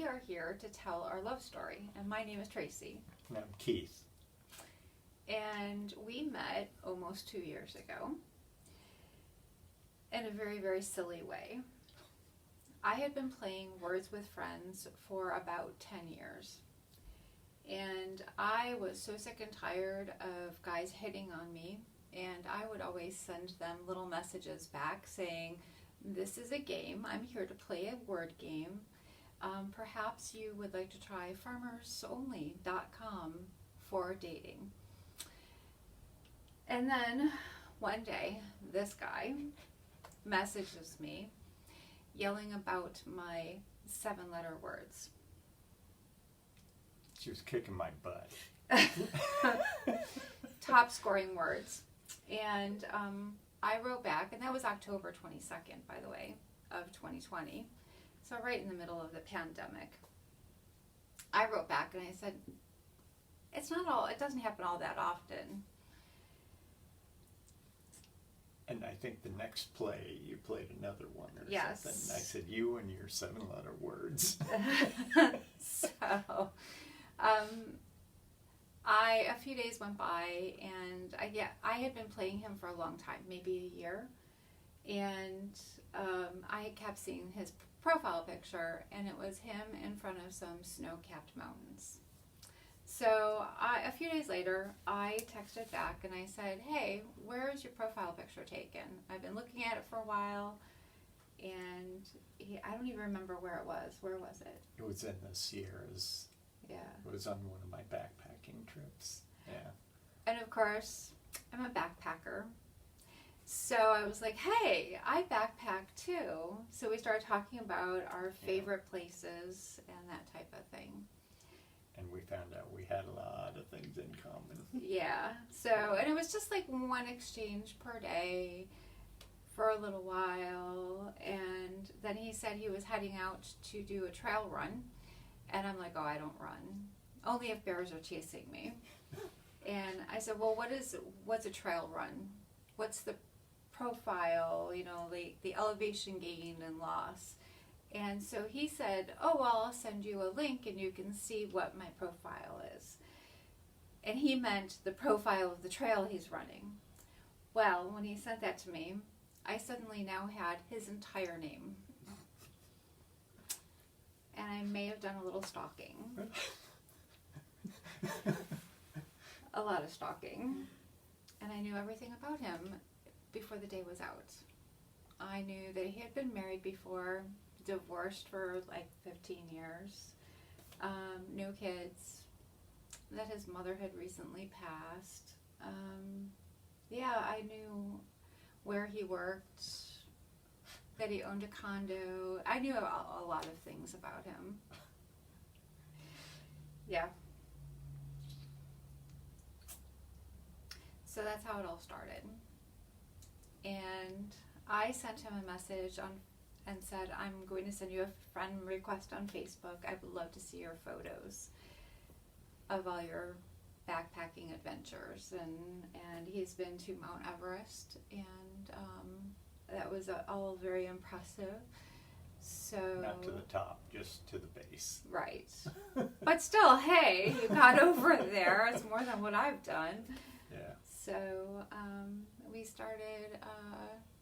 are here to tell our love story. And my name is Tracy. And I'm Keith. And we met almost 2 years ago in a very, very silly way. I had been playing Words with Friends for about 10 years. And I was so sick and tired of guys hitting on me. And I would always send them little messages back saying, this is a game. I'm here to play a word game. Perhaps you would like to try farmersonly.com for dating. And then one day, this guy messages me yelling about my 7-letter words. She was kicking my butt. Top scoring words. And I wrote back, and that was October 22nd, by the way, of 2020. So right in the middle of the pandemic. I wrote back and I said, it doesn't happen all that often. And I think the next play, you played another one or Yes. something. I said, you and your 7-letter words. So, a few days went by, and I had been playing him for a long time, maybe a year, and I kept seeing his profile picture, and it was him in front of some snow-capped mountains. So a few days later, I texted back and I said, hey, where is your profile picture taken? I've been looking at it for a while, and I don't even remember where it was. Where was it? It was in the Sierras. Yeah. It was on one of my backpacking trips. Yeah. And of course, I'm a backpacker. So I was like, hey, I backpack too. So we started talking about our favorite places and that type of thing. And we found out we had a lot of things in common. Yeah. So, and it was just like one exchange per day for a little while. And then he said he was heading out to do a trail run. And I'm like, oh, I don't run. Only if bears are chasing me. And I said, well, what's a trail run? What's the profile, the elevation gain and loss? And so he said, oh, well, I'll send you a link and you can see what my profile is. And he meant the profile of the trail he's running. Well, when he sent that to me, I suddenly now had his entire name. And I may have done a little stalking. A lot of stalking. And I knew everything about him before the day was out. I knew that he had been married before, divorced for like 15 years, no kids, that his mother had recently passed. I knew where he worked, that he owned a condo. I knew a lot of things about him. Yeah. So that's how it all started. And I sent him a message and said, I'm going to send you a friend request on Facebook. I would love to see your photos of all your backpacking adventures. And he's been to Mount Everest, and that was all very impressive. So Not to the top, just to the base. Right. But still, hey, you got over there. It's more than what I've done. Yeah. So we started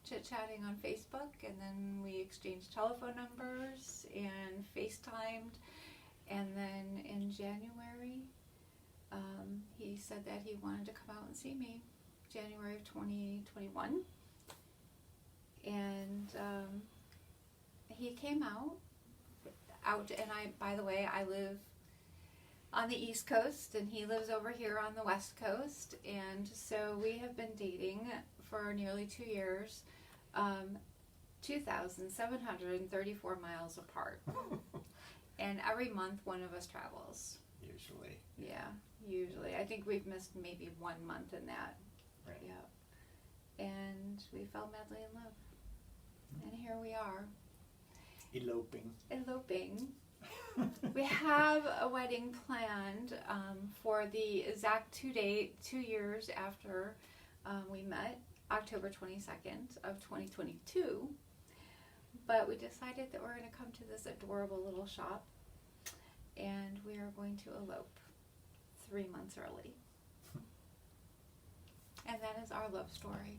chit-chatting on Facebook, and then we exchanged telephone numbers and FaceTimed. And then in January, he said that he wanted to come out and see me, January of 2021. And he came out, and by the way, I live on the East Coast, and he lives over here on the West Coast, and so we have been dating for nearly 2 years, 2,734 miles apart, and every month one of us travels. Usually. Yeah, usually. I think we've missed maybe 1 month in that. Right. Yeah. And we fell madly in love, and here we are. Eloping. We have a wedding planned for the exact 2 years after we met, October 22nd of 2022. But we decided that we're going to come to this adorable little shop and we are going to elope 3 months early. And that is our love story.